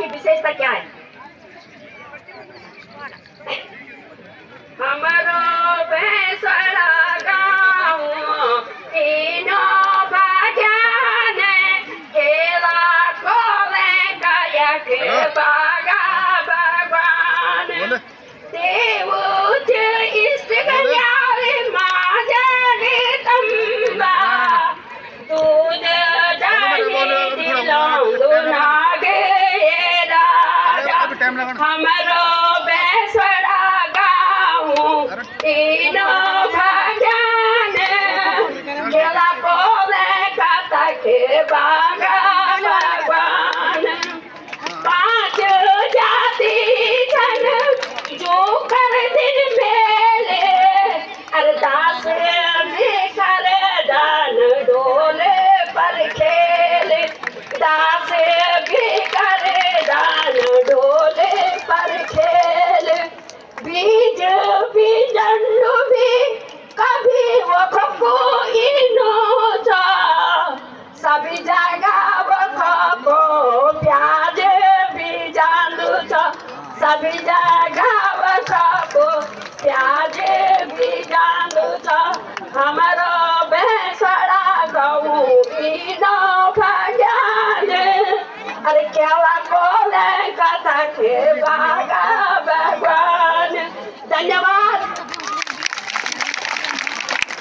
की विशेषता क्या है? हमारो बेसरा गाँव तीनों भाग्यान केला कोले काया के बागा भगवान देवूच इष्ट कल्याण माजरी तंबा दूध डाली दिलों नागे राजा हमारो बेसरा तीनों भजन केला कोले काता के बागा भगवान पांच जाति जन जो कर दिन मेले अरदास में कर दान डोले पर खेले दास भी कर दान डोले पर खेले बीज बीजंडु भी कभी वो खपो इनो जा सभी जगह वो खपो प्याज बीजंडु जा सभी जगह वो खपो प्याज बीजंडु जा हमारो बेसरा गऊ इनो भजन अरे केला कोले कथा के